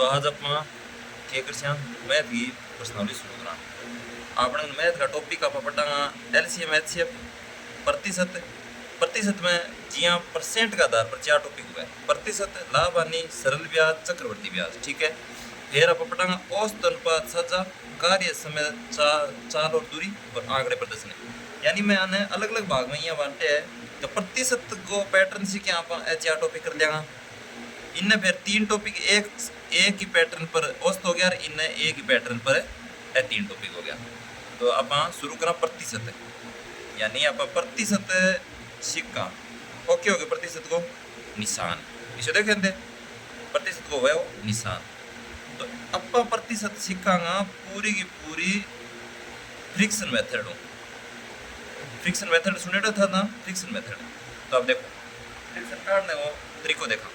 तो आज अपना क्या कर मैथ की प्रश्नावली शुरू करा। आपने मैथ का टॉपिक आप पढ़ांगा एलसीएम एचसीएफ प्रतिशत। प्रतिशत में जिया परसेंट का आधार पर 4 टॉपिक हुआ है। प्रतिशत, लाभ हानि, सरल ब्याज, चक्रवर्ती ब्याज। ठीक है। फिर आप पढ़ांगा औसत अनुपात, सजा, कार्य समय, चाल और दूरी और आंकड़े प्रदर्शन। यानी मैं आने अलग अलग भाग में यहाँ बांटे है। तो प्रतिशत को पैटर्न से क्या आप 4 टॉपिक कर लेंगे। इनने फिर 3 टॉपिक एक ही पैटर्न पर औसत हो गया और इनने एक ही पैटर्न पर 3 टॉपिक हो गया। तो आप शुरू करा प्रतिशत, यानी आप प्रतिशत सिक्का ओके हो गया। प्रतिशत को निशान इसे देखें प्रतिशत को वह निशान। तो आप प्रतिशत सिक्का पूरी की पूरी फ्रिक्शन मेथड हो। फ्रिक्शन मेथड सुने था ना, फ्रिक्शन मेथड। तो आप देखो फ्रिक्शन काटने वो तरीको देखा।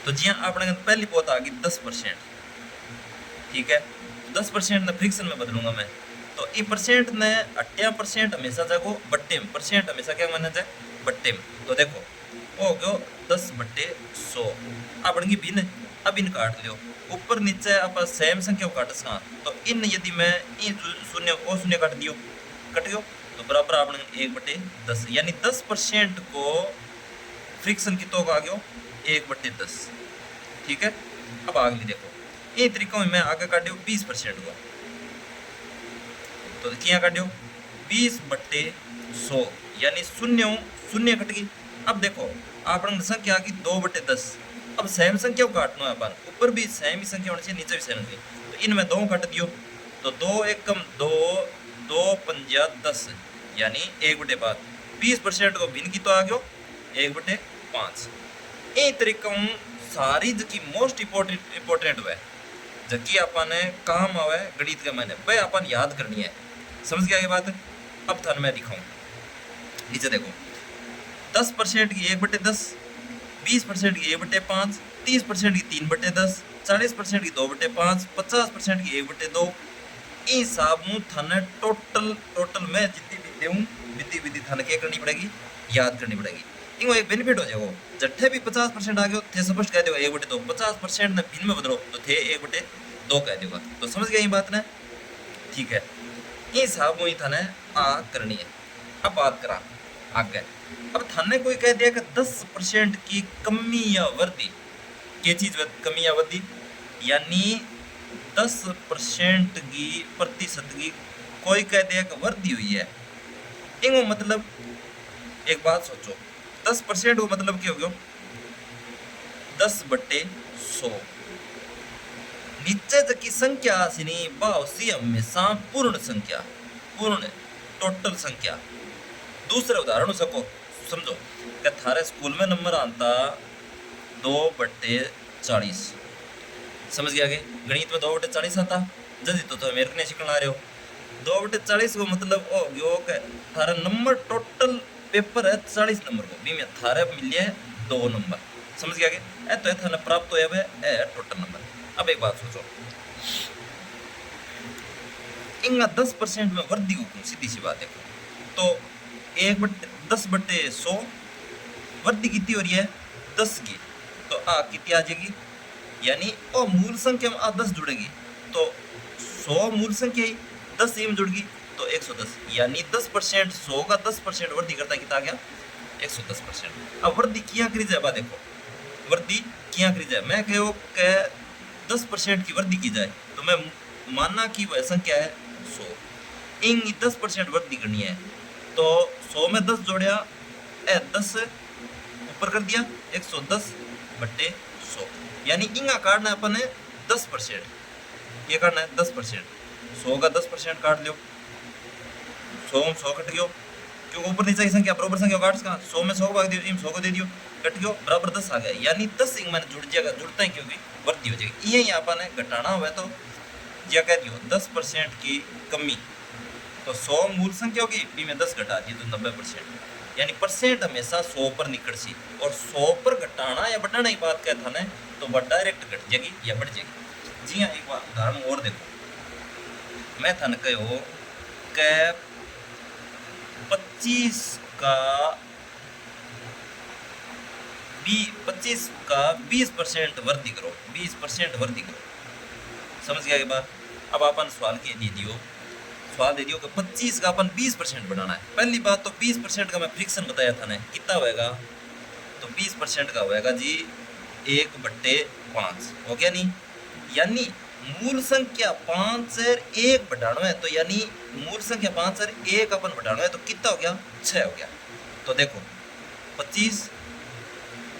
तो जी आपने पहली पौत आ गई 10%। ठीक है। 10% ने फ्रिक्शन में बदलूंगा मैं। तो ये परसेंट ने 8% हमेशा जागो बट्टे में, परसेंट हमेशा क्या माना जाए बट्टे में। तो देखो हो गयो 10/100। अब भिन्न अब इन काट लियो ऊपर नीचे आप सेम संख्या काट सका। तो इन यदि मैं शून्य ओ शून्य काट दियो कट गयो तो बराबर आपने 1/10 यानी 10% को फ्रिक्शन की तो आ गयो 1/10। ठीक है। अब अगली देखो ये तरीका में मैं आगे काटियो 20% को। तो क्या काटियो 20/100 यानी शून्य शून्य कट गई। अब देखो आपन संख्या आ गई 2/10। अब सेम संख्या को काटना है अपन, ऊपर भी सेम ही संख्या होनी चाहिए नीचे भी सेम होनी। तो इनमें 2 काट दियो तो 2 एकम 2 2 पंजा 10 यानी 1/5। 20% को भिन्न की तो आ गयो 1/5। ये तरीका सारी जकी मोस्ट इम्पोर्टेंट है जबकि अपन काम आवे गणित के मायने भाई अपन याद करनी है। समझ गया ये बात। अब थाने मैं दिखाऊं नीचे देखो 10% की 1/10, 20% की 1/5, 30% की 3/10, 40% की 2/5, 50% की 1/2। इस हिसाब थाने टोटल में जितनी भी दूं विधि विधि थाने क्या करनी पड़ेगी याद करनी पड़ेगी। इनको एक बेनिफिट हो जाएगा जट्ठे भी 50% आ गयो थे स्पष्ट कह देगा 1/2। 50% ने भिन्न में बदलो तो थे 1/2 कह देगा। तो समझ गया ये बात ने। ठीक है। ये हिसाब हुई थाने आ करनी है। अब बात करा आगे। अब थाने कोई कह दिया कि 10% की कमी या वृद्धि, क्या चीज कमी या वृद्धि यानी 10% की प्रतिशत की कोई कह दिया कि वृद्धि हुई है। इनको मतलब एक बात सोचो 10% को मतलब क्या हो गया 10/100। नीचे की संख्या आसनी बावसी हमेशा पूर्ण संख्या, पूर्ण टोटल संख्या। दूसरे उदाहरण सको समझो कि थारे स्कूल में नंबर आता 2/40। समझ गया कि गणित में 2/40 आता जल्दी तो मेरे को सीखना आ रहे हो। 2/40 को मतलब हो गयो कि थारा नंबर टोटल पेपर है 40 नंबर को भी में थारे मिले 2 नंबर। समझ गया कि ए तो थाने प्राप्त होया है टोटल नंबर। अब एक बात सोचो इंगा 10% में वृद्धि हुई सीधी सी बात देखो। तो 10/100 वृद्धि कितनी हो रही है 10 की। तो आ कितनी आ जाएगी यानी ओ मूल संख्या में आ 10 जुड़ेगी तो 100 मूल संख्या ही 10 में जुड़ गई तो 110 यानी 10% 100 का 10% वृद्धि करता है कितना गया 110%। अब वृद्धि किया करी जाए बात देखो वृद्धि किया करी जाए मैं कहो कि 10% की वृद्धि की जाए तो मैं मानना कि वह संख्या है 100। इन 10% वृद्धि करनी है तो 100 में 10 जोड़िया 10 ऊपर कर दिया 110/100 यानी इंगा काटना अपन है 10%। ये काटना है 10%। 100 का 10% काट लो 100 में 100 कट गयो क्योंकि ऊपर नीचे की संख्या बराबर संख्या काट सका 100 में 100 को भाग दियो 100 को दे दियो कट गयो बराबर 10 आ गया यानी 10 इंग मैंने जुड़ जाएगा जुड़ता है क्योंकि वृद्धि हो जाएगी। यही अपन ने घटाना हुआ तो या कह दियो 10% की कमी तो 100 मूल संख्या होगी बी में 10 घटा दिए तो 90% यानी परसेंट हमेशा 100 पर निकल सी और 100 पर घटाना या बढ़ाना की बात कहता ना तो वह डायरेक्ट घट जाएगी या बढ़ जाएगी। जी हाँ एक बार उदाहरण और देखो मैं थाने कहो कि 25 का 25 का 20% वृद्धि करो, 20% वृद्धि करो। समझ गया ये बात। अब अपन सवाल के दे दियो, सवाल दे दियो कि 25 का अपन 20% बढ़ाना है। पहली बात तो 20% का मैं फ्रिक्शन बताया था ना, कितना होएगा, तो 20% का होएगा जी 1/5 हो गया नहीं। यानी मूल संख्या 5 से 1 बढ़ाना है, तो यानी मूल संख्या 5 से 1 अपन बढ़ाना है, तो कितना हो गया, 6 हो गया। तो देखो 25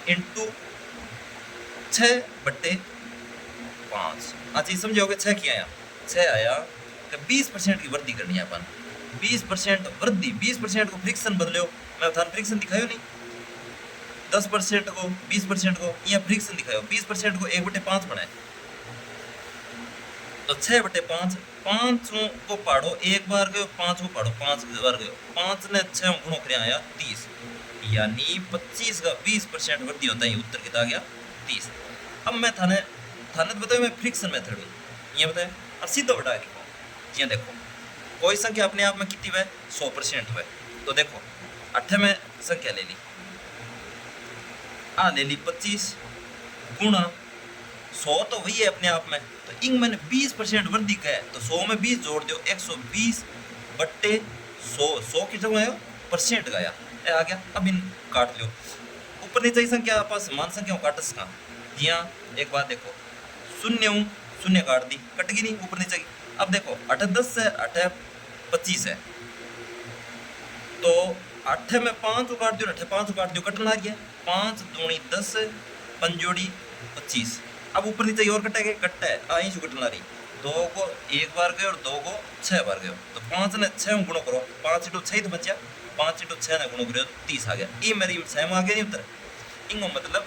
इंटू 6/5। अच्छा समझोगे 6 क्या आया, 6 आया कि 20% की वृद्धि करनी है अपन। 20% वृद्धि, 20% को फ्रिक्शन बदलो, मैं थाने फ्रिक्शन दिखायो नहीं, 10% को 20% को यहाँ फ्रिक्शन दिखायो, 20% को 1/5 बनाए, तो 6/5, 5 को पाड़ो 1 बार गयो, 5 को पाड़ो 5 बार गयो, 5 ने 6 गुणो कर आया 30, यानी 25 का 20% वृद्धि होता है, उत्तर कितना आ गया 30। अब मैं थाने थाने बताओ, मैं फ्रिक्शन मेथड हूँ ये बताए, अब सीधा बढ़ा लिखो। यहाँ देखो कोई संख्या अपने आप में कितनी है, 100% है, तो देखो 8 में संख्या ले ली, आ ले ली 25 गुणा 100, तो वही है अपने आप में, तो इंग मैंने 20% वृद्धि का है, तो 100 में 20 जोड़ दो, 120/100, 100 की जगह है परसेंट का आ गया। अब इन काट लो, ऊपर नीचे संख्या आपस समान संख्या काट सका। जी हाँ, एक बात देखो, शून्य शून्य काट दी, कट गई नहीं ऊपर नीचे की। अब देखो 8 10 है, 8 25 है, तो 8 में 5 काट दियो, 8 5 काट दियो, कटना आ गया, 5 दूनी 10 पंजोड़ी 25। अब ऊपर नीचे और कटेगा, कट्टा है आई शू कटना रही, 2 को 1 बार गए और 2 को 6 बार गए, तो 5 ने 6 गुणो करो, 5 × 6 तो बचा, 5 × 6 ने गुणो करो 30 आ गया। ये मेरी सेम आ गया नहीं उत्तर। इनको मतलब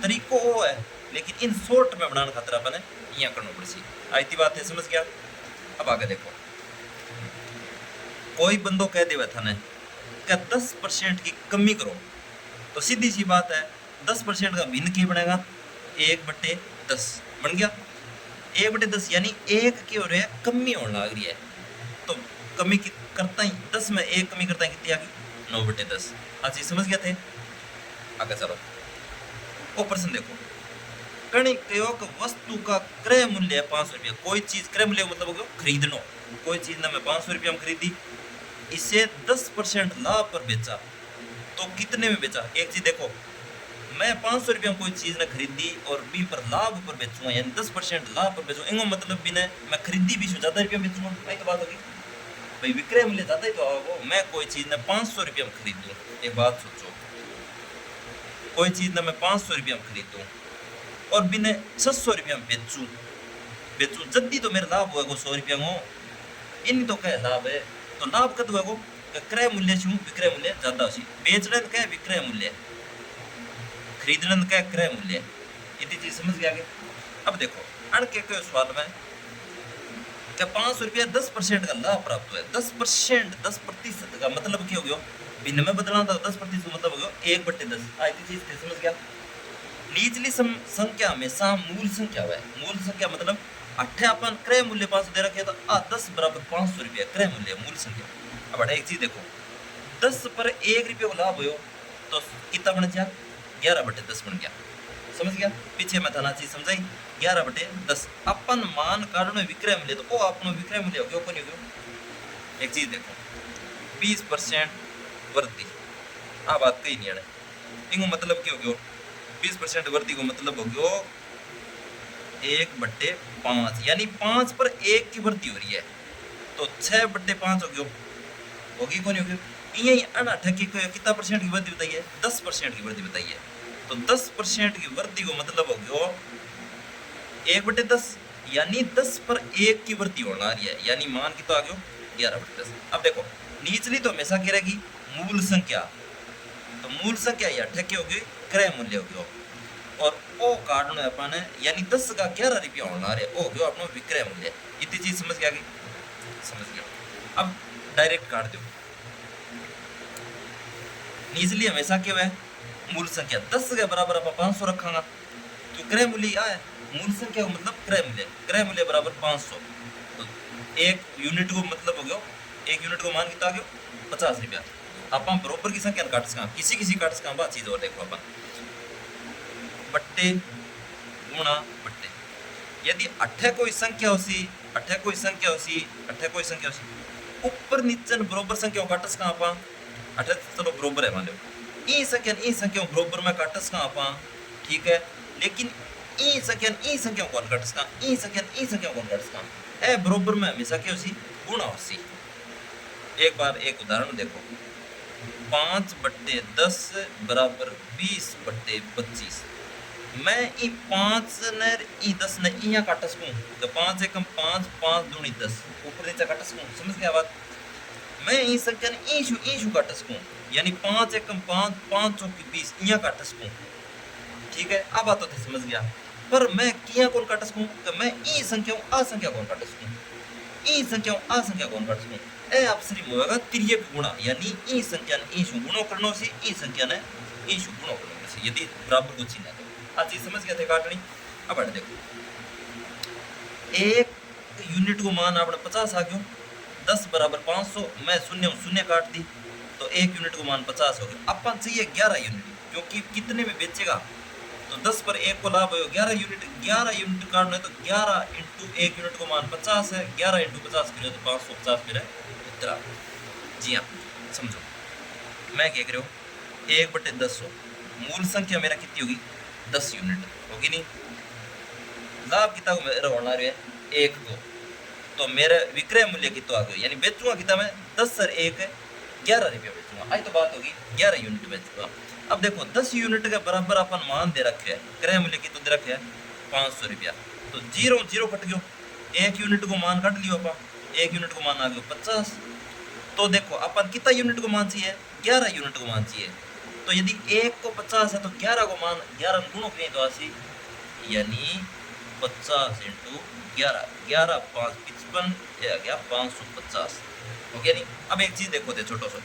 तरीको वो है, लेकिन इन शॉर्ट में बनाने खातर अपन यहाँ करना पड़ेगी। आती बात है, समझ गया। अब आगे देखो, कोई बंदो कह देवे थाने क्या 10% की कमी करो, तो सीधी सी बात है 10% का भिन्न की बनेगा, 1/10 बन गया। 1/10 यानी 1 की हो रही है कमी होने लग रही है, तो कमी की करता ही 10 में 1 कमी करता ही कितनी आ गई, 9/10। आज समझ गए थे। आगे चलो, वो प्रश्न देखो, कणिक वस्तु का क्रय मूल्य 500 रुपया। कोई चीज क्रय मूल्य मतलब होगा खरीदनो, कोई चीज ना मैं 500 रुपया में खरीदी, इसे 10% लाभ पर बेचा, तो कितने में बेचा। एक चीज देखो, मैं 500 रुपया में कोई चीज ने खरीदी और बी पर लाभ पर बेचूंगा, यानी 10% लाभ पर बेचूंगा, इनको मतलब भी ने मैं खरीदी भी ज्यादा रुपया में बेचूंगा, वही तो बात होगी भाई, विक्रय मूल्य ज्यादा ही तो होगा। मैं कोई चीज ने 500 रुपया में खरीदूं, एक बात सोचो, कोई चीज ने मैं 500 रुपया में खरीदूं और बिना 600 रुपया में बेचूं जल्दी तो मेरा लाभ होगा 100 रुपया में, इन तो क्या लाभ है, तो लाभ कद होगा क्रय मूल्य छू, विक्रय मूल्य ज्यादा सी, बेचने का विक्रय मूल्य, खरीदने का क्रय मूल्य, इतनी चीज समझ गया। अब देखो अण के सवाल में क्या 500 रुपया 10% का लाभ प्राप्त हुआ है, 10%, 10% का मतलब क्या हो गया, भिन्न में बदलना था, 10% मतलब हो गया 1/10। इतनी चीज समझ गया। निचली संख्या हमेशा मूल संख्या है, मूल संख्या मतलब 8 अपन क्रय मूल्य 500 दे रखे, तो 10 बराबर 500 रुपया क्रय मूल्य मूल संख्या। अब एक चीज देखो, 10 पर 1 रुपये का लाभ हो, तो कितना बन गया, 11/10 बन गया। समझ गया, पीछे मैं थाना चीज समझाई, 11/10 अपन मान कारण विक्रय मूल्य, तो वो अपनो विक्रय मूल्य हो गया, कौन हो गया। एक चीज देखो, 20% वृद्धि, आ बात कही नहीं है, इनको मतलब क्या हो गया, 20% वृद्धि को मतलब हो गया 1/5, यानी 5 पर 1 की वृद्धि हो रही है, तो 6/5 हो गया, होगी कौन हो गया। यही अनाठक की कितना परसेंट की वृद्धि बताइए, 10% की वृद्धि बताइए, तो 10% की वृद्धि को मतलब हो गया 1/10, यानी 10 पर 1 की वृद्धि होना रही है, यानी मान की तो आ गया 11/10। अब देखो निचली तो हमेशा क्या रहेगी, मूल संख्या, तो मूल संख्या या ठेके होगी क्रय मूल्य हो गया, और ओ काटना है अपन, यानी 10 का 11 रुपया होना रहा है, ओ गया अपना विक्रय मूल्य। इतनी चीज समझ गया, समझ गया। अब डायरेक्ट काट दो, निचली हमेशा क्या है, मूल संख्या, 10 के बराबर आप 500 रखांगा, तो क्रय मूल्य आया, मूल संख्या मतलब क्रय मूल्य बराबर 500, तो 1 यूनिट को मतलब हो गया, 1 यूनिट को मान कितना आ गया 50 रुपया। आप बरोबर की संख्या काट सका, किसी काट सका। बात चीज और देखो अपन, बट्टे गुणा बट्टे। यदि अठे कोई संख्या होसी, अठे कोई संख्या होसी, अठे कोई संख्या होसी, ऊपर नीचे बरोबर संख्या काटस का आपा, अठे चलो बरोबर है मान लो, ई संख्या बरोबर में काटस का आपा, ठीक है। लेकिन ई संख्या कौन काटस का, ई संख्या कौन काटस का, ए बरोबर में हमेशा क्या होसी, गुणा होसी। एक बार एक उदाहरण देखो, 5/10 बराबर 20/25। मैं ई 5 ने ई 10 ने इया काट सकूं, तो 5 एकम 5, 5 दूनी 10, ऊपर नीचे काट सकूं, समझ गया बात। मैं ई संख्या ने ई शू काट सकूं, यानी 5 एकम 5, 5 चौकी 20 इया काट सकूं, ठीक है। अब बात तो समझ गया। पर मैं किया कौन काट सकूं, तो मैं ई संख्या आ संख्या कौन काट सकूं, ई संख्या आ संख्या कौन काट सकूं, ए अवसरी होगा तिर्यक गुणा, यानी ई संख्या ने ई शू गुणो करनो सी, ई संख्या ने ई शू गुणो करनो सी, यदि बराबर को चिन्ह है तो। आ चीज समझ गया थे काटनी। अब हट देखो, एक यूनिट को मान आपने 50 आ गयो, 10 बराबर 500, मैं शून्य शून्य काट दी, तो एक यूनिट को मान 50 हो गया। अपन चाहिए 11 यूनिट, क्योंकि कितने में बेचेगा, तो 10 पर 1 को लाभ हो 11 यूनिट, 11 यूनिट काटना है तो 11 इंटू 1 यूनिट को मान 50 है, 11 इंटू 50 करो तो 550 मेरा उत्तर। जी हाँ, समझो मैं क्या कर रहा हूँ, 1/10 मूल संख्या मेरा कितनी होगी, 10 यूनिट होगी नहीं। लाभ कितना मेरा होना है 1 को, तो मेरा विक्रय मूल्य कितना आ गया, यानी बेचूंगा कितना मैं, 10 सर 1 11 रुपया बेचूंगा। आई तो बात होगी 11 यूनिट बेचूंगा। अब देखो 10 यूनिट के बराबर अपन मान दे रखे है, क्रय मूल्य कितना दे रखे है 500 रुपया, तो 0 0 कट गयो, 1 यूनिट को मान काट लियो अपन, 1 यूनिट को मान आ गयो 50। तो देखो अपन कितना यूनिट को मान चाहिए, 11 यूनिट को मान चाहिए। तो यदि 1 को 50 है तो 11 को मान 11 गुणो करें तो आसी, यानी 50 इंटू 11, 11 5 55, ये आ गया 550, हो गया नहीं। अब एक चीज देखो थे छोटो सा,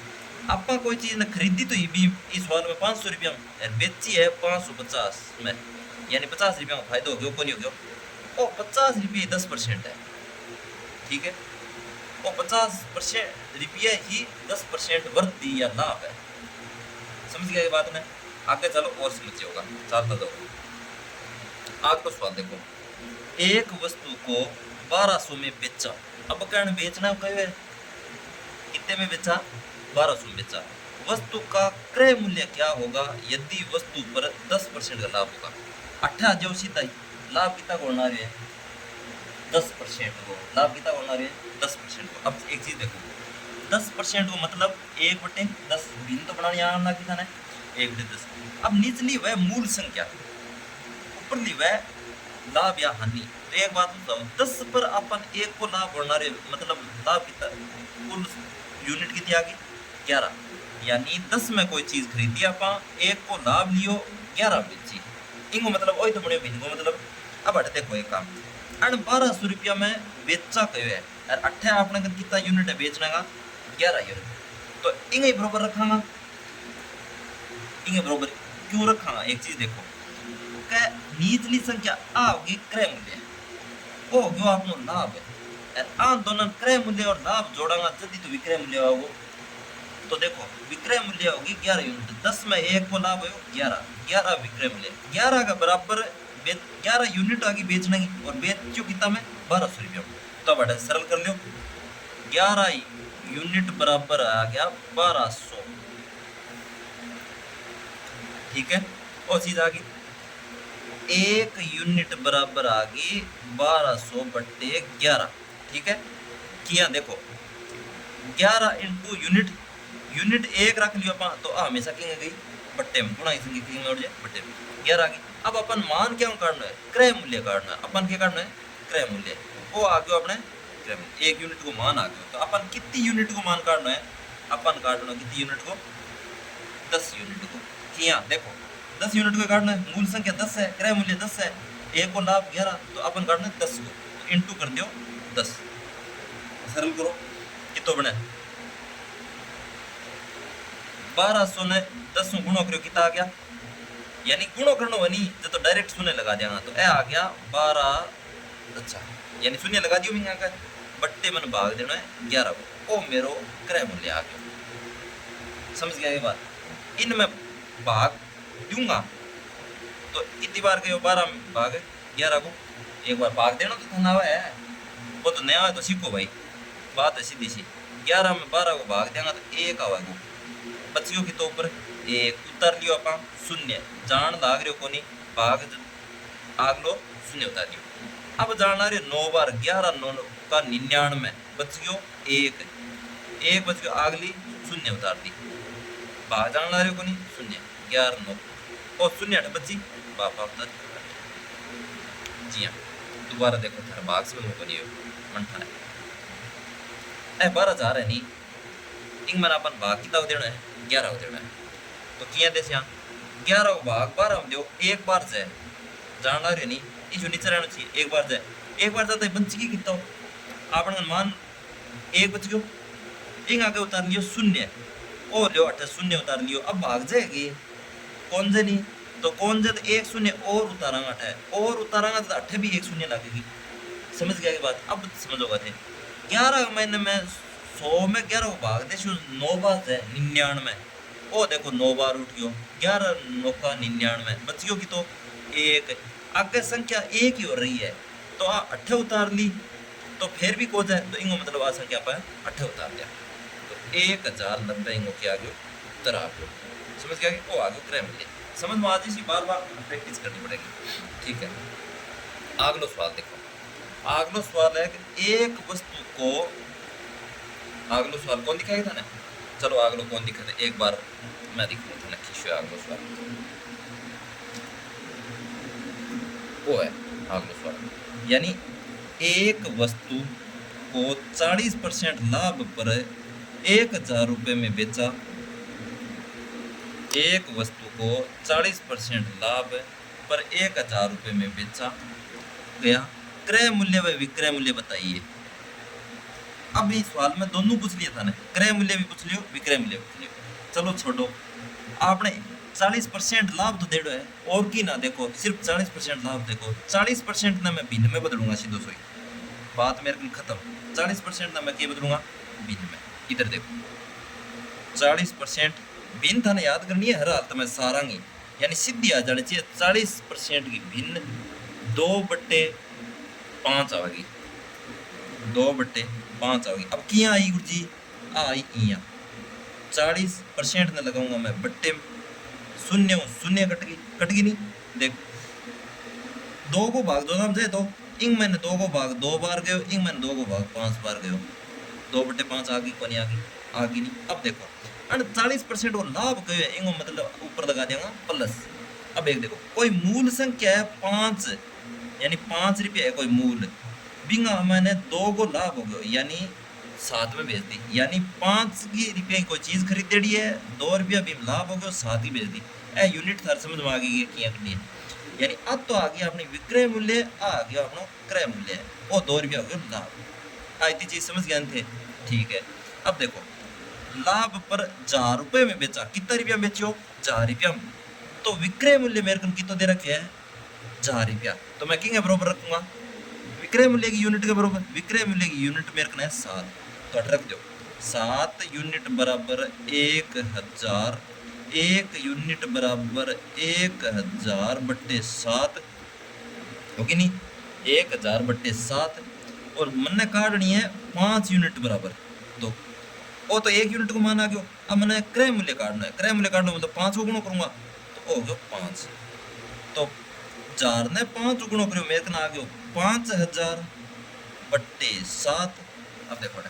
आपा कोई चीज ने खरीदी तो भी इस वाल में 500 रुपया में, बेची है 550 में, यानी 50 रुपया का फायदा हो गया, को नहीं हो गया। और 50 रुपये 10% है, ठीक है, और 50% रुपये ही 10% वृद्धि या लाभ है। समझ गया ये बात ने, आगे चलो और समझिए होगा, चलता जाओ। आगे तो सवाल देखो, एक वस्तु को 1200 में बेचा, अब कहना बेचना कहे कितने में बेचा, 1200 में बेचा। वस्तु का क्रय मूल्य क्या होगा यदि वस्तु पर 10% का लाभ होगा। 18 जो सीधा लाभ कितना को होना है 10% को, लाभ कितना होना है 10% को। अब एक चीज देखो, 10% को मतलब 1/10 भिन्न तो बनाने आना कितना है 1/10। अब निचली वह मूल संख्या, ऊपरली वह लाभ या हानि। तो एक बात बताओ, 10 पर अपन 1 को लाभ बढ़ना रहे, मतलब लाभ कितना, कुल यूनिट कितनी आ गई 11, यानी 10 में कोई चीज खरीदी अपन, 1 को लाभ लियो 11 बेची, इनको मतलब वही तो बड़े भिन्न को मतलब। अब हट देखो एक काम, 1200 रुपया में बेचा कहो है, और 18 अपने कितना यूनिट है बेचने का 11 यूनिट, तो इंगे बराबर रखांगा, इंगे बराबर क्यों रखांगा, एक चीज देखो, निचली संख्या आ होगी क्रय मूल्य, वो हो गया आपनो लाभ है, आन दोनों क्रय मूल्य और लाभ जोड़ांगा जल्दी तो विक्रय मूल्य आओगे। तो देखो विक्रय मूल्य होगी 11 यूनिट, 10 में 1 को लाभ हो 11, 11 विक्रय मूल्य, 11 का बराबर 11 यूनिट आगे बेचने की, और बेचो कितना में 1200 रुपया। तो बड़ा सरल कर लो, 11 यूनिट बराबर आ गया 1200, ठीक है। और चीज आ गई 1 यूनिट बराबर आ गई 1200/11, ठीक है। किया देखो 11 इंटू यूनिट, यूनिट 1 रख लियो अपन, तो हमेशा किंग गई बट्टे में, गुणा इसकी किंग में उड़ जाए बट्टे में 11 आ गई। अब अपन मान क्या काटना है, क्रय मूल्य काटना है, अपन क्या काटना है क्रय मूल्य, वो आ गयो अपने क्रय मूल्य, 1 यूनिट को मान आ गयो, तो अपन कितनी यूनिट को मान काटना है, अपन काटना कितनी यूनिट को 10 यूनिट को। किया देखो 10 यूनिट को काटना है, मूल संख्या 10 है, क्रय मूल्य 10 है, 1 को लाभ 11, तो अपन काटना है 10 को, तो इंटू कर दियो 10, सरल करो कितो बने 1200 ने 10 गुणो करो कितना आ गया, यानी गुणो करनो बनी जब तो डायरेक्ट शून्य लगा देगा, तो ए आ गया 12, अच्छा यानी शून्य लगा दियो मैं आगे बट्टे मन भाग देना है 11 को, ओ मेरो क्रय मूल्य आ गया। समझ गया ये बात, इनमें भाग दूंगा तो इतनी बार गयो 12 में भाग 11 को, एक बार भाग देना तो था ना है, वो तो नया है तो सीखो भाई, बात है सीधी सी। 11 में 12 को भाग देंगे तो 1 आवेगा, बचियो की तो ऊपर 1 उतार लियो आप शून्य, जान लाग रहे को नहीं भाग आगलो शून्य उतार लियो। अब जान रहे 9 बार 11 9 का 99 बच गयो 1 1 बच गयो, आगली शून्य उतार दी, भाग जान रहे को नहीं शून्य 11 9 और शून्य 8 बची बापा उतार। जी हाँ, दोबारा देखो थारा बाक्स में मुको नहीं मंठा है 12,000 है नहीं, इंग मन अपन भाग कितना देना है 11 देना है, तो किया देस यहाँ 11 को भाग 12 में दो, एक बार जाए जान रहे नहीं, ये जो नीचे रहना चाहिए एक बार जाए, एक बार जाता है बच की कितना आपन मान 1 बच गयो, इंग आगे उतार लियो शून्य और लियो 8 शून्य उतार लियो, अब भाग जाएगी कौन से नहीं, तो कौन से तो 1 शून्य और उतारांगा 8 और उतारांगा तो 8 भी 1 शून्य लगेगी, समझ गया की बात। अब समझोगा थे 11 महीने में 100 में 11 को भाग दे 9 बार है 99, ओ देखो 9 बार उठ गयो 11 9 का 99 बच गयो की तो 1, आगे संख्या 1 ही हो रही है तो 8 उतार ली तो फिर भी को जाए, तो इंगो मतलब आ संख्या पर 8 उतार दिया तो 1090 इंगो क्या गयो उत्तर आ गयो, समझ गया कि वो आ गयो क्रय मूल्य। समझ में आती सी बार बार प्रैक्टिस करनी पड़ेगी, ठीक है। अगलो सवाल देखो, अगलो सवाल है कि एक वस्तु को, अगलो सवाल कौन दिखाएगा था ना, चलो अगलो कौन दिखा था एक बार मैं दिखाऊंगा था ना खींचो अगलो सवाल, वो है अगलो सवाल, यानी एक वस्तु को 40% लाभ पर 1,000 रुपये में बेचा, एक वस्तु को 40% लाभ पर 1,000 रुपये में बेचा गया, क्रय मूल्य व विक्रय मूल्य बताइए। अब इस सवाल में दोनों पूछ लिया था ना, क्रय मूल्य भी पूछ लियो विक्रय मूल्य भी पूछ लियो, चलो छोड़ो आपने 40% लाभ तो दे दो है और की ना देखो, सिर्फ 40% लाभ देखो, 40% ना मैं भिन्न में बदलूंगा सीधो सोई बात मेरे को खत्म, 40% ना मैं क्या बदलूंगा भिन्न में, इधर देखो 40% भिन्न था ना याद करनी है हर हालत में सारांगी, यानी सीधी आ जानी चाहिए 40% की भिन्न 2/5 आवेगी, 2/5 आवेगी। अब किया आई गुरु जी आई इया 40% ने लगाऊंगा मैं बट्टे शून्य शून्य कट गई नहीं, देख 2 को भाग 2 नाम जाए तो इंग मैंने 2 को भाग 2 बार गयो, इंग मैंने 2 को भाग 5 बार गयो, 2/5 आ गई को नहीं आ गई नहीं। अब देखो 40% वो लाभ गयो है, इंगो मतलब ऊपर लगा देंगे प्लस। अब एक देखो कोई मूल संख्या है 5 यानी 5 रुपया है कोई मूल, बिंगा मैंने 2 को लाभ हो गयो यानी 7 में भेज दी, यानी 5 की रुपये की कोई चीज खरीदेड़ी है 2 रुपया भी लाभ हो गयो 7 ही भेज दी, ए यूनिट थार समझ में आ गई किया करनी है, यानी अब तो आ गया अपनी विक्रय मूल्य, आ गया अपना क्रय मूल्य, वो 2 रुपया हो गया लाभ, आई चीज समझ गए थे, ठीक है। अब देखो लाभ पर 4 रुपये में बेचा, कितना रुपया बेचो 4 रुपया, तो विक्रय मूल्य मेरे को कितना दे रखे है 4 रुपया, तो मैं किंग बरोबर रखूंगा विक्रय मूल्य की यूनिट के बरोबर, विक्रय मूल्य की यूनिट मेरे को है 7, तो रख दो 7 यूनिट बराबर 1,000, 1 यूनिट बराबर 1,000/7 होगी नहीं 1,000/7, और मन काटनी है 5 यूनिट बराबर, तो वो तो 1 यूनिट को मान आ गयो, अब मैंने क्रय मूल्य काटना है, क्रय मूल्य काटना मतलब 5 को गुणा करूंगा तो हो गयो 5, तो 4 ने 5 गुणा करो मेरे को आ गयो 5,000/7। अब देखो